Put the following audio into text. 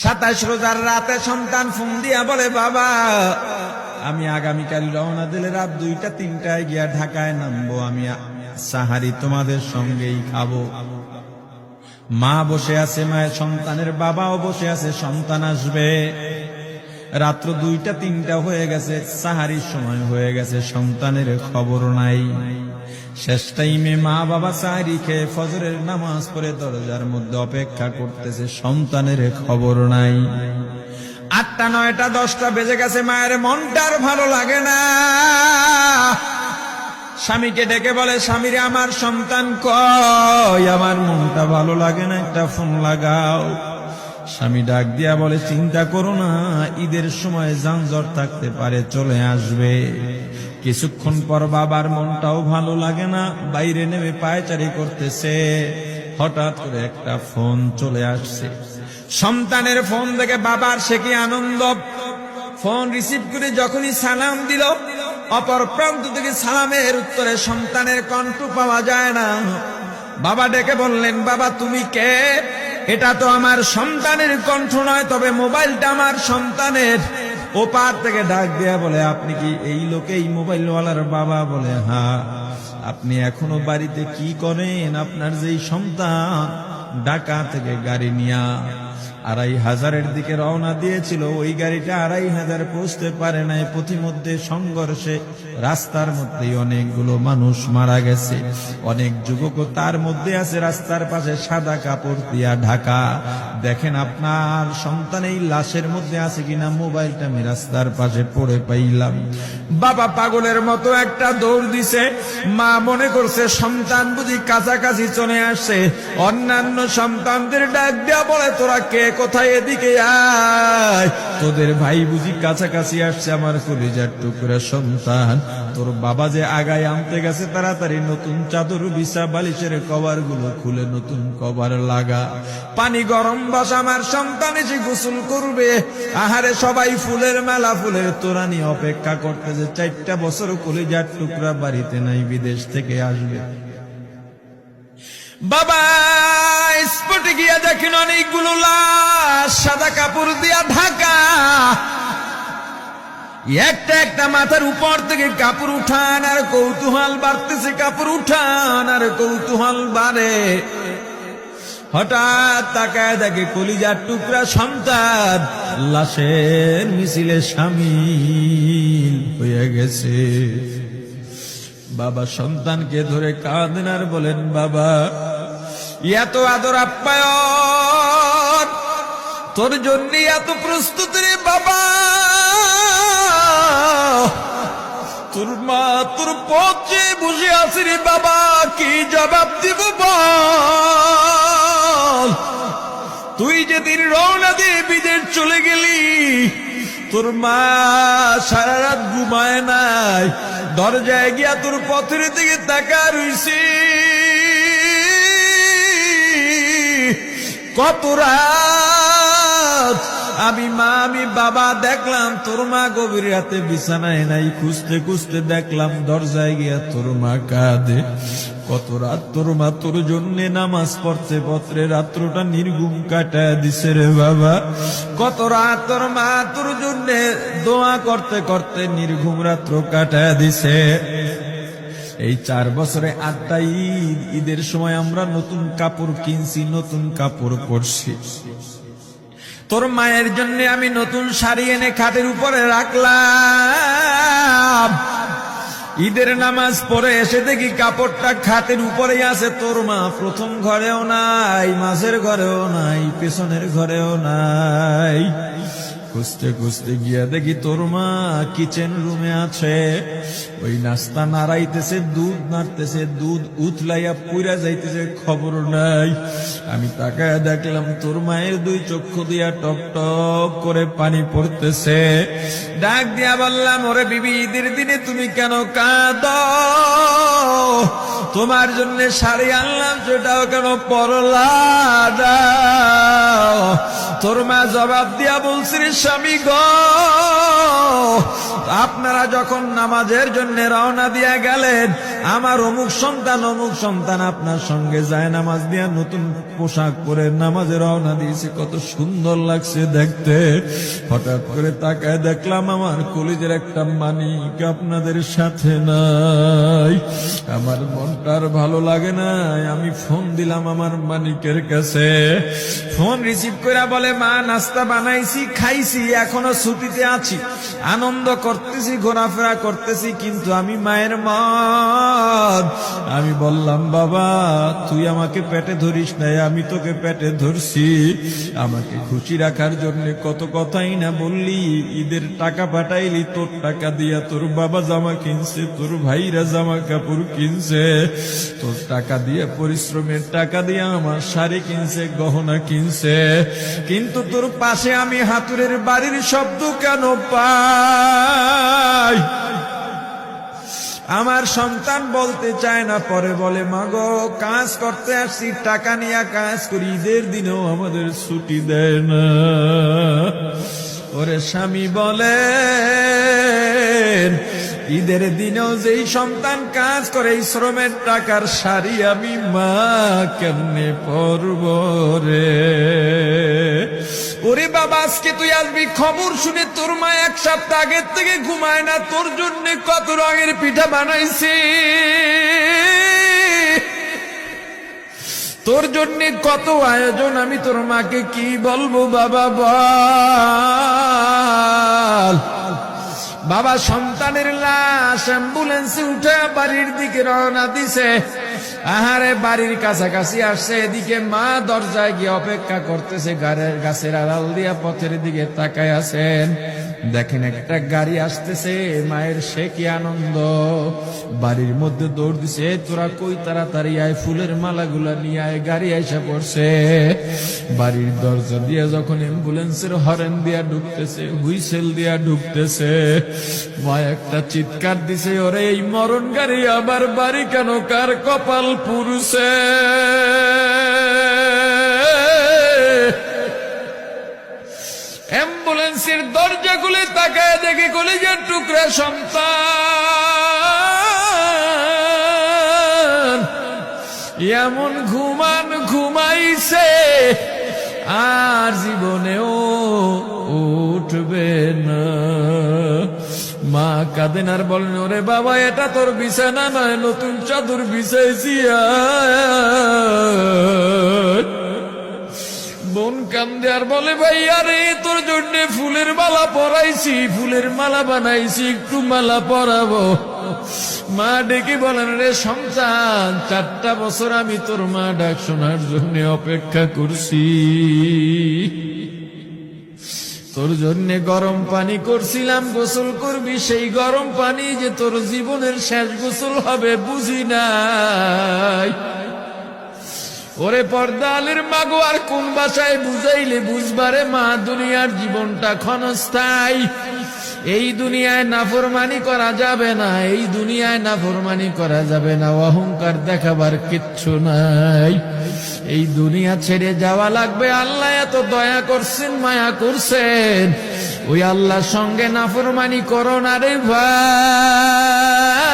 27 রোজার রাতে সন্তান ফোন দিয়া বলে, বাবা আমি আগামীকাল রওনা দিলে রাত 2টা-3টায় গিয়া ঢাকায় নামবো, আমি সাহারি তোমাদের সঙ্গেই খাবো। মা বসে আছে, মায়ের সন্তানের বাবাও বসে আছে, সন্তান আসবে। রাত্র 2টা-3টা হয়ে গেছে, সাহারির সময় হয়ে গেছে, সন্তানের খবর নাই। শেষ টাইমে মা বাবা সাহারি খেয়ে ফজরের নামাজ পড়ে দরজার মধ্যে অপেক্ষা করতেছে, সন্তানের খবর নাই। 8টা, 9টা, 10টা বেজে গেছে, মায়ের মনটা আর ভালো লাগে না। স্বামীকে ডেকে বলে, স্বামীরে আমার সন্তান কই, আমার মনটা ভালো লাগে না, একটা ফোন লাগাও। স্বামী ডাক দিয়া বলে, চিন্তা করো না, ঈদের সময় যানজট থাকতে পারে, চলে আসবে। কিছুক্ষণ পর বাবার মনটাও ভালো লাগে না, বাইরে নেমে পায়চারি করতেছে। হঠাৎ করে একটা ফোন চলে আসছে। সন্তানের ফোন দেখে বাবার সে কি আনন্দ। ফোন রিসিভ করে যখনই সালাম দিল, অপর প্রান্ত থেকে সালামের উত্তরে সন্তানের কণ্ঠ পাওয়া যায় না। বাবা ডেকে বললেন, বাবা তুমি কে? এটা তো আমার সন্তানের কণ্ঠ নয়, তবে মোবাইলটা আমার সন্তানের। ওপার থেকে ডাক দেয়া বলে, আপনি কি এই লোকেই মোবাইলওয়ালার বাবা? বলে, হ্যাঁ। আপনি এখনো বাড়িতে কি করেন? আপনার যেই সন্তান ঢাকা থেকে গাড়ি নিয়া 2500-এর দিকে রওনা দিয়েছিল, ওই গাড়িটা 2500 পৌঁছতে পারে নাই। পথিমধ্যে সংঘর্ষে রাস্তার মধ্যেই অনেকগুলো মানুষ মারা গেছে, অনেক যুবকও তার মধ্যে আছে। রাস্তার পাশে সাদা কাপড় দিয়া ঢাকা। দেখেন আপনার সন্তান এই লাশের মধ্যে আছে কিনা। মোবাইলটা আমি রাস্তার পাশে পড়ে পাইলাম। বাবা পাগলের মতো একটা দৌড় দিছে। মা মনে করছে সন্তান বুঝি কাছাকাছি চলে আসছে। অন্যান্য সন্তানদের ডাক দেয়া বলে, তোরা কে, কোথায়, এদিকে আয়, তোদের ভাই বুঝি কাছাকাছি আসছে। আমার কলিজার টুকরা সন্তান, তোর বাবা যে আগায় আনতে গেছে, তাড়াতাড়ি নতুন চাদর বিছা, বালিশের কভার গুলো খুলে নতুন কভার লাগা, পানি গরম বসা, আমার সন্তান এসে গোসল করবে। আহারে সবাই ফুলের মেলা, ফুলের তোড়া নিয়ে অপেক্ষা করতেছে। 4টা বছর কলিজার টুকরা বাড়িতে নাই, বিদেশ থেকে আসবে। বাবা স্পটে গিয়া দেখেন অনেকগুলো লাশ সাদা কাপড় দিয়া ঢাকা। একটা একটা মাথার উপর থেকে কাপড় উঠান আর কৌতূহল বাড়তেছে, কাপড় উঠান আর কৌতূহল বাড়ে। হঠাৎ তাকায় দেখে কলিজার টুকরা সন্তান লাশের মিছিলে শামিল হয়ে গেছে। বাবা সন্তানকে ধরে কাঁদেন আর বলেন, বাবা এত আদর আপ্যায়ন তোর জন্য, এত প্রস্তুতি রে বাবা, তোর মা তোর পথে বসে আছে রে বাবা, কি জবাব দিব বল? তুই যেদিন রওনা দিয়ে বিদেশ চলে গেলি, তোর মা সারা রাত ঘুমায় নাই, দরজায় গিয়া তোর পথের দিকে তাকা রইছি। কত রাত আমি মা আমি বাবা দেখলাম, তোর মা গভীর রাতে বিছানায় নাই, খুঁজতে খুঁজতে দেখলাম দরজায় গিয়া তোর মা কাঁদে। কত রাত তোর মা তোর জন্যে নামাজ পড়তে পড়তে রাত্রটা নির্ঘুম কাটায় দিছে রে বাবা। কত রাত তোর মা তোর জন্যে দোয়া করতে করতে নির্ঘুম রাত্র কাটায় দিছে। এই 4 বছরে 8টা ঈদ, ঈদের সময় আমরা নতুন কাপড় কিনছি, নতুন কাপড় পরছি। তোর মায়ের জন্য আমি নতুন শাড়ি এনে খাটের উপরে রাখলাম। ঈদের নামাজ পড়ে এসে দেখি কাপড়টা খাটের উপরেই আছে, তোর মা প্রথম ঘরেও নাই, মাঝের ঘরেও নাই, পেছনের ঘরেও নাই। খুঁজতে খুঁজতে গিয়া দেখি তোর মা কিচেন রুমে আছে। ওই নাস্তা নাড়াইতেছে, দুধ নাড়তেছে, দুধ উথলাইয়া পুইরা যাইতেছে, খবর নাই। আমি তাকায় দেখলাম তোর মায়ের 2 চক্ষু দিয়া টপ টপ করে পানি পড়তেছে। ডাক দিয়া বললাম, ওরে বিবি, ঈদের দিনে তুমি কেন কাঁদো? তোমার জন্য শাড়ি আনলাম, সেটাও কেন পরলা? তোর মা জবাব দিয়া বলছে, রে স্বামী গো, আপনারা যখন নামাজের জন্য রওনা দিয়া গেলেন, আমার অমুক সন্তান আপনার সঙ্গে যায় নামাজ দিয়া নতুন পোশাক পরে নামাজে রওনা দিয়েছে, কত সুন্দর লাগছে দেখতে। হঠাৎ করে তাকায় দেখলাম আমার কলিজের একটা মানিক আপনাদের সাথে নাই। আমার মনটা আর ভালো লাগে নাই। আমি ফোন দিলাম আমার মানিকের কাছে। ফোন রিসিভ করে বলে, মা নাস্তা বানাইছি, খাইছি, এখনো ছুটিতে আছি, আনন্দ করতেছি, ঘোরাফেরা করতেছি, কিন্তু আমি মায়ের মন। আমি বললাম, বাবা তুই আমাকে পেটে ধরিস নাই, আমি তোকে পেটে ধরছি। আমাকে খুশি রাখার জন্য কত কথাই না বললি। ঈদের টাকা পাঠাইলি, তোর টাকা দিয়া তোর বাবা জামা কিনছে, তোর ভাইরা জামা কাপড় কিনছে, তোর টাকা দিয়ে, পরিশ্রমের টাকা দিয়ে আমার শাড়ি কিনছে, গহনা কিনছে, কিন্তু তোর পাশে আমি হাতুড়ের বাড়ির শব্দ কেন পাই? আমার সন্তান বলতে চায় না, পরে বলে, মাগো কাজ করতে আসছি, টাকা নিয়ে কাজ করি, ঈদের দিনেও আমাদের ছুটি দেয় না। ওরে স্বামী বলেন, ঈদের দিনেও যেই সন্তান কাজ করে, এই শ্রমের টাকার শাড়ি আমি মা কেমনে পরব রে? ওরে বাবা, আজকে তুই আসবি, খবর শুনে তোর মা এক সপ্তাহ আগের থেকে ঘুমায় না, তোর জন্য কত রঙের পিঠা বানাইছি, তোর জন্য কত আয়োজন, আমি তোর মাকে কি বলবো বাবা বল। বাবা সন্তানের লাশ অ্যাম্বুলেন্সে উঠে বাড়ির দিকে রওনা দিছে। আহারে বাড়ির কাছাকাছি আসছে, এদিকে মা দরজায় গিয়ে অপেক্ষা করতেছে, গাছের আড়াল দিয়া পথের দিকে তাকায় আছেন। দেখেন একটা গাড়ি আসতেছে, মায়ের সে কি আনন্দ, বাড়ির মধ্যে দৌড় দিছে, তোরা কই তাড়াতাড়ি আয়, ফুলের মালাগুলা নিয়ে আয়, গাড়ি এসে পড়ছে। বাড়ির দরজা দিয়ে যখন অ্যাম্বুলেন্সের হরেন দিয়া ঢুকতেছে, হুইসেল দিয়া ঢুকতেছে, মা একটা চিৎকার দিছে, ওরে এই মরণ গাড়ি আবার বাড়ি কেন, কার কপাল পুরুষে? অ্যাম্বুলেন্সের দরজা খুলে তাকায় দেখে কলিজার টুকরা সন্তান এমন ঘুমাইছে, আর জীবনেও উঠবে না। মা কাঁদেন আর বলেন, ওরে বাবা এটা তোর বিছানা নয়, নতুন চাদর বিছাইছি। বোন কান্দে আর বলে, ভাই আরে তোর জন্য ফুলের মালা পরাইছি, ফুলের মালা বানাইছি, একটু মালা পরাবো। মা ডেকে বলেন, রে সন্তান, 4টা বছর আমি তোর মা ডাক শোনার জন্য অপেক্ষা করছি, তোর জন্য গরম পানি করছিলাম, গোসল করবি, সেই গরম পানি যে তোর জীবনের শেষ গোসল হবে বুঝি নাই। ওরে পর্দালের মাগো, আর কোন ভাষায় বুঝাইলে বুঝবারে মা, দুনিয়ার জীবনটা ক্ষণস্থায়ী, এই দুনিয়ায় নাফরমানি করা যাবে না, এই দুনিয়ায় নাফরমানি করা যাবে না, অহংকার দেখাবার কিচ্ছু নাই, এই দুনিয়া ছেড়ে যাওয়া লাগবে। আল্লাহ এত দয়া করছেন, মায়া করছেন, ওই আল্লাহর সঙ্গে নাফরমানি করো না রে ভাই।